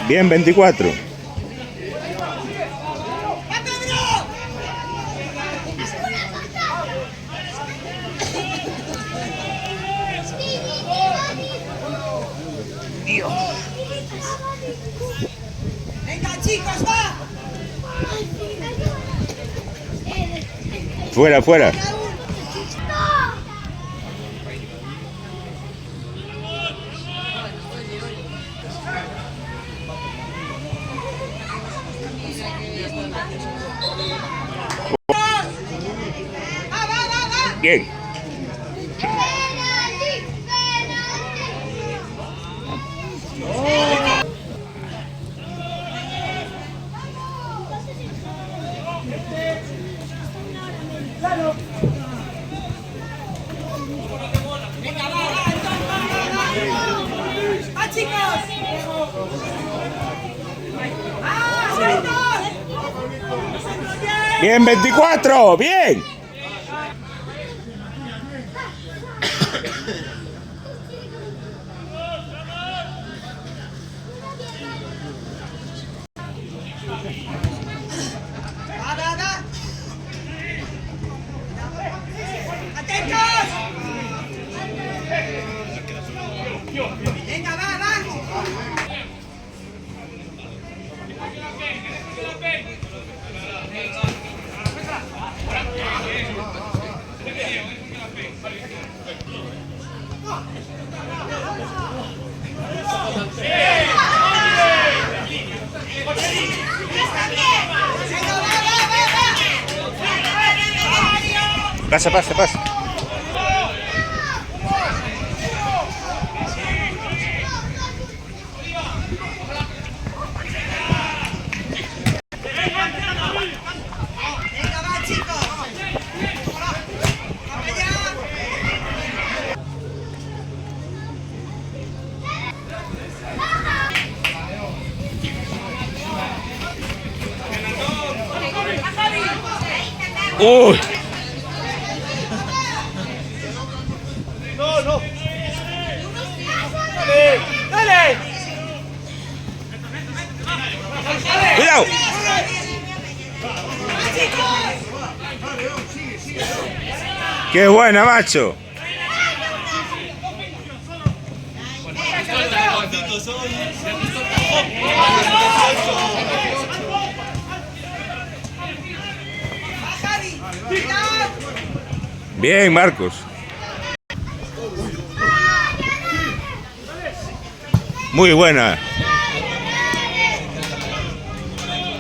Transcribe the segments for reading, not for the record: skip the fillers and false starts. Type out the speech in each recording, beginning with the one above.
Bien, 24. Dios. Venga, chicos, va. Fuera, fuera. Bien. Venga, va, chicos. Bien, 24. Bien. ¡Atentos! Venga, va. Pasa, pasa, pasa. Venga, va, chicos. Uy. No. Dale. Cuidado. Qué buena, macho. Bien, Marcos. Muy buena.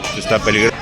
Esto está peligroso.